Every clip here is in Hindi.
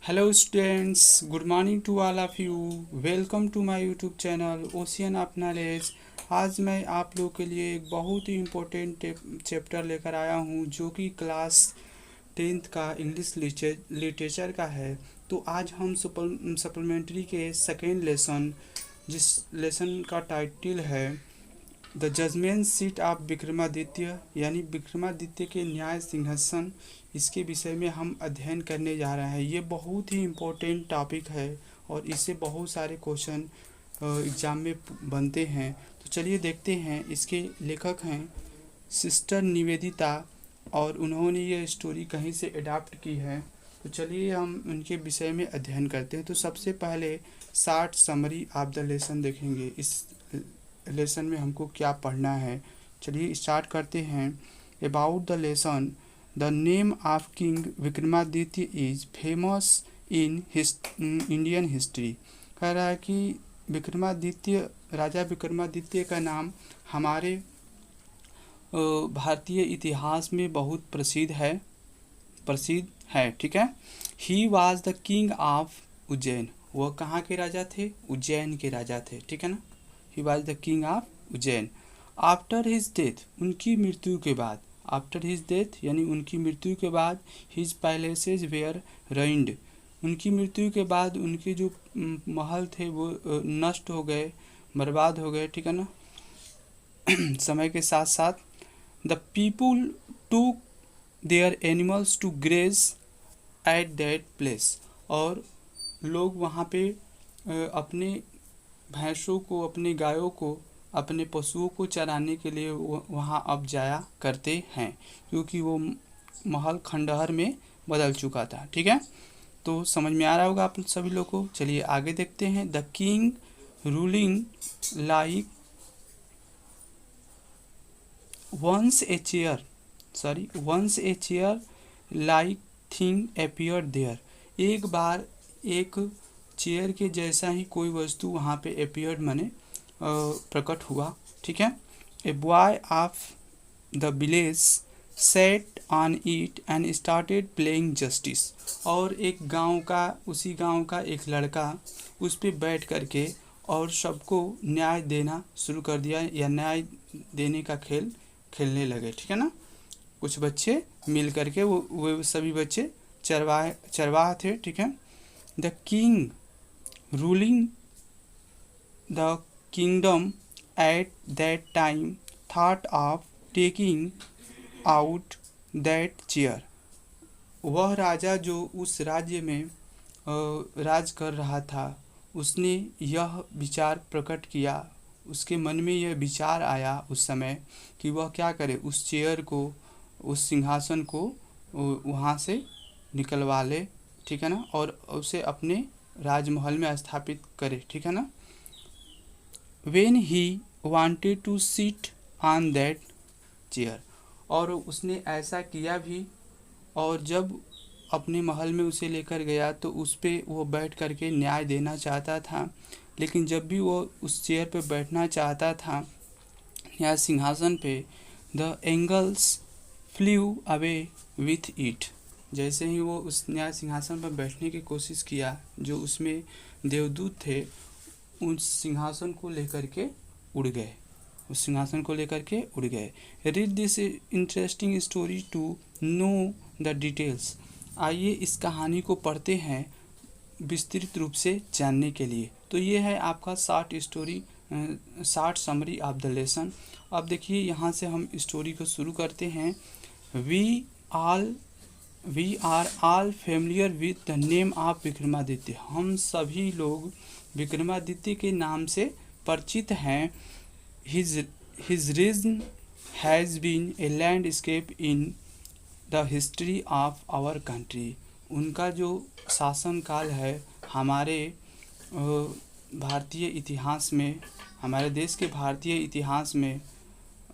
Hello students, good morning to all of you. Welcome to my YouTube channel ocean of knowledge. आज मैं आप लोग के लिए एक बहुत ही इम्पोर्टेंट चैप्टर लेकर आया हूँ जो कि क्लास 10th का इंग्लिश लिटरेचर का है। तो आज हम सप्लीमेंट्री के सेकेंड लेसन, जिस लेसन का टाइटल है the judgement seat of Vikramaditya, यानी विक्रमादित्य के न्याय सिंहासन, इसके विषय में हम अध्ययन करने जा रहे हैं। ये बहुत ही इम्पोर्टेंट टॉपिक है और इससे बहुत सारे क्वेश्चन एग्ज़ाम में बनते हैं। तो चलिए देखते हैं। इसके लेखक हैं सिस्टर निवेदिता और उन्होंने ये स्टोरी कहीं से अडॉप्ट की है। तो चलिए हम उनके विषय में अध्ययन करते हैं। तो सबसे पहले short summary of the lesson देखेंगे। इस लेसन में हमको क्या पढ़ना है, चलिए स्टार्ट करते हैं। About the lesson, the name of king Vikramaditya is famous in Indian history. कह रहा है कि विक्रमादित्य, राजा विक्रमादित्य का नाम हमारे भारतीय इतिहास में बहुत प्रसिद्ध है। ठीक है। He was the king of Ujjain. वह कहाँ के राजा थे? उज्जैन के राजा थे। ठीक है ना। He was the king of Ujjain. After his death, उनकी मृत्यु के बाद, आफ्टर हिज डेथ यानी उनकी मृत्यु के बाद, हिज पैलेसेज वेयर रइंड। उनकी मृत्यु के बाद उनके जो महल थे वो नष्ट हो गए, बर्बाद हो गए। ठीक है ना। समय के साथ साथ the people took their animals to graze at that place. और लोग वहाँ पे अपने भैंसों को, अपने गायों को, अपने पशुओं को चराने के लिए वहाँ अब जाया करते हैं, क्योंकि वो महल खंडहर में बदल चुका था। ठीक है। तो समझ में आ रहा होगा आप सभी लोग को। चलिए आगे देखते हैं। The king ruling like once a chair like thing appear there. एक बार एक चेयर के जैसा ही कोई वस्तु वहाँ पे अपियर्ड माने प्रकट हुआ। ठीक है। A boy of the village set on it and started playing justice. और एक गांव का, उसी गांव का एक लड़का उस पे बैठ करके और सबको न्याय देना शुरू कर दिया, या न्याय देने का खेल खेलने लगे। ठीक है ना। कुछ बच्चे मिल करके, वो सभी बच्चे चरवाह थे। ठीक है। The king ruling the kingdom at that time thought of taking out that chair। वह राजा जो उस राज्य में राज कर रहा था, उसने यह विचार प्रकट किया, उसके मन में यह विचार आया उस समय कि वह क्या करे, उस चेयर को, उस सिंहासन को वहाँ से निकलवा ले। ठीक है ना। और उसे अपने राजमहल में स्थापित करे। ठीक है ना। When he wanted to sit on that chair, और उसने ऐसा किया भी। और जब अपने महल में उसे लेकर गया तो उस पे वो बैठ करके न्याय देना चाहता था। लेकिन जब भी वो उस चेयर पे बैठना चाहता था, या सिंहासन पे, the angles flu away with it. जैसे ही वो उस न्याय सिंहासन पर बैठने की कोशिश किया, जो उसमें देवदूत थे उस सिंहासन को लेकर के उड़ गए, उस सिंहासन को लेकर के उड़ गए। Read this interesting story to know the details. आइए इस कहानी को पढ़ते हैं विस्तृत रूप से जानने के लिए। तो ये है आपका short summary of the lesson. अब देखिए यहाँ से हम स्टोरी को शुरू करते हैं। We are all familiar with the name of Vikramaditya. हम सभी लोग विक्रमादित्य के नाम से परिचित हैं। His reason has been a landscape in the history of our country. उनका जो शासनकाल है हमारे भारतीय इतिहास में, हमारे देश के भारतीय इतिहास में,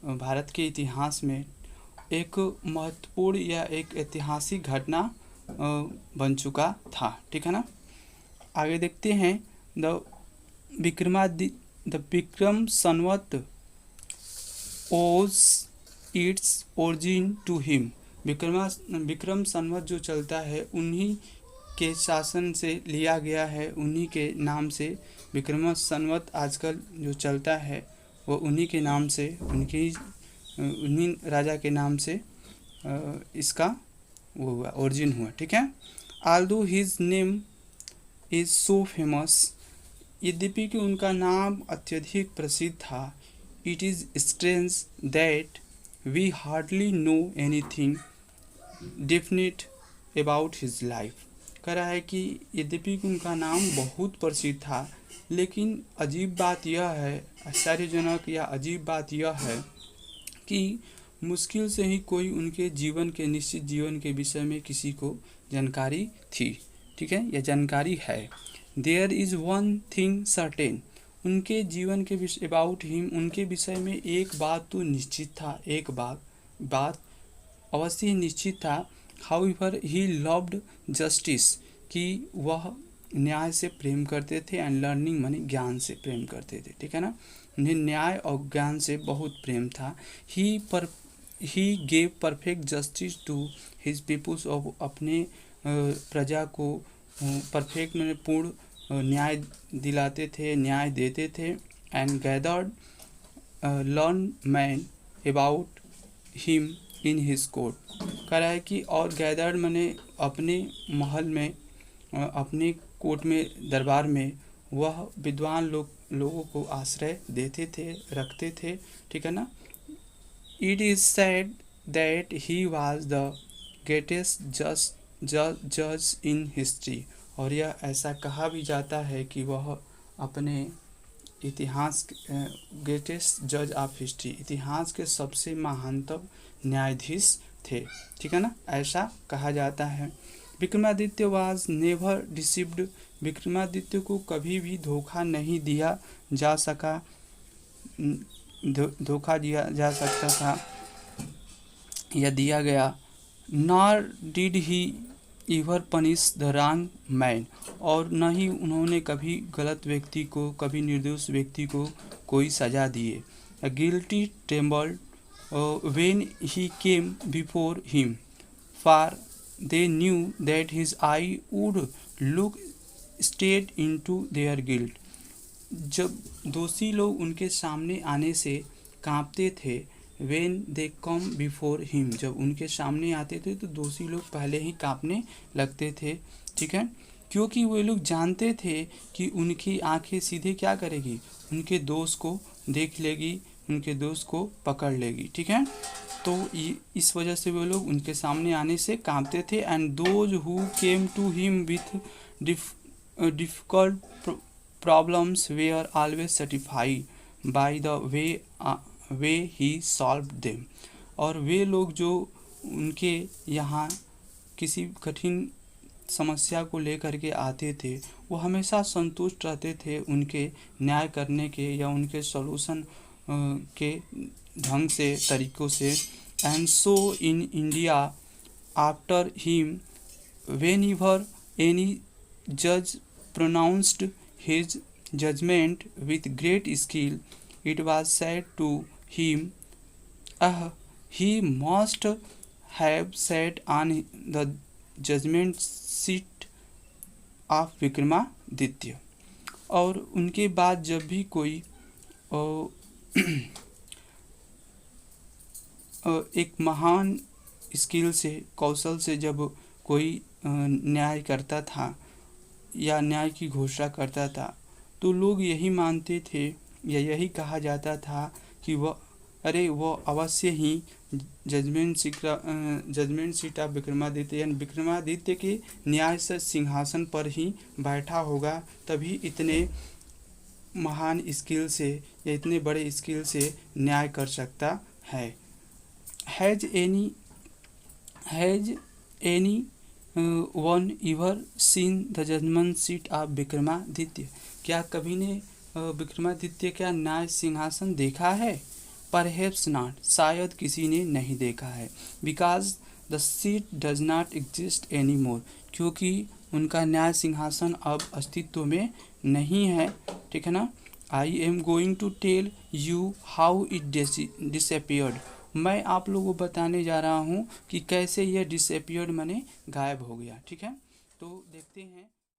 भारत के इतिहास में एक महत्वपूर्ण या एक ऐतिहासिक घटना बन चुका था। ठीक है ना। आगे देखते हैं। The Vikram Samvat owes its origin to him. Vikram Samvat जो चलता है उन्हीं के शासन से लिया गया है, उन्हीं के नाम से विक्रम संवत आजकल जो चलता है वो उन्हीं के नाम से, उन्हीं राजा के नाम से इसका वो हुआ, ओरिजिन हुआ। ठीक है। Although his name is so famous, यद्यपि कि उनका नाम अत्यधिक प्रसिद्ध था, it is strange that we hardly know anything definite about his life. कह रहा है कि यद्यपि कि उनका नाम बहुत प्रसिद्ध था, लेकिन अजीब बात यह है, आश्चर्यजनक या अजीब बात यह है कि मुश्किल से ही कोई उनके जीवन के, निश्चित जीवन के विषय में किसी को जानकारी थी। ठीक है, यह जानकारी है। There is one thing certain, उनके जीवन के विषय, अबाउट हिम, उनके विषय में एक बात तो निश्चित था, एक बात अवश्य ही निश्चित था। हाउएवर ही लव्ड जस्टिस, कि वह न्याय से प्रेम करते थे, एंड लर्निंग माने ज्ञान से प्रेम करते थे। ठीक है ना, उन्हें न्याय और ज्ञान से बहुत प्रेम था। He gave perfect justice to his peoples, और अपने प्रजा को परफेक्ट मैंने पूर्ण न्याय दिलाते थे, न्याय देते थे। And gathered learn man about him in his court, कह रहा है कि और गैदर्ड मैंने अपने महल में, अपने कोर्ट में, दरबार में वह विद्वान लोगों को आश्रय देते थे, रखते थे। ठीक है ना। It is said that he was the greatest जज इन हिस्ट्री, और यह ऐसा कहा भी जाता है कि वह अपने इतिहास, ग्रेटेस्ट जज ऑफ हिस्ट्री, इतिहास के सबसे महानतम न्यायाधीश थे। ठीक है ना, ऐसा कहा जाता है। Vikramaditya was never deceived, Vikramaditya को कभी भी धोखा नहीं दिया जा सका, धोखा दिया जा सकता था या दिया गया। Nor did he ever punish the wrong man, और न ही उन्होंने कभी गलत व्यक्ति को, कभी निर्दोष व्यक्ति को कोई सजा दिए। Guilty trembled when he came before him, for they knew that his I would look straight into their guilt, जब दोषी लोग उनके सामने आने से कांपते थे। When they come before him, जब उनके सामने आते थे तो दोषी लोग पहले ही कांपने लगते थे। ठीक है, क्योंकि वे लोग जानते थे कि उनकी आंखें सीधे क्या करेगी, उनके दोष को देख लेगी, उनके दोष को पकड़ लेगी। ठीक है, तो इस वजह से वे लोग उनके सामने आने से कांपते थे। And those who came to him with difficult problems were always satisfied by the way he solved them, और वे लोग जो उनके यहाँ किसी कठिन समस्या को लेकर के आते थे, वो हमेशा संतुष्ट रहते थे उनके न्याय करने के या उनके सॉल्यूशन के ढंग से, तरीक़ों से। And so in India after him whenever any जज pronounced his judgement with great skill, it was said to him, he must have sat on the judgment seat of Vikramaditya. और उनके बाद जब भी कोई एक महान स्किल से, कौशल से जब कोई न्याय करता था या न्याय की घोषणा करता था, तो लोग यही मानते थे या यही कहा जाता था कि वो अवश्य ही जजमेंट सीट ऑफ विक्रमादित्य, यानी विक्रमादित्य के न्याय से सिंहासन पर ही बैठा होगा, तभी इतने महान स्किल से या इतने बड़े स्किल से न्याय कर सकता है। Has anyone ever seen the judgement seat of Vikramaditya, क्या कभी ने विक्रमादित्य का न्याय सिंहासन देखा है? परहैप्स नॉट, शायद किसी ने नहीं देखा है। Because the seat does not exist any more, क्योंकि उनका न्याय सिंहासन अब अस्तित्व में नहीं है। ठीक है ना। I am going to tell you how it disappeared, मैं आप लोगों को बताने जा रहा हूँ कि कैसे यह डिसअपियर्ड माने गायब हो गया। ठीक है, तो देखते हैं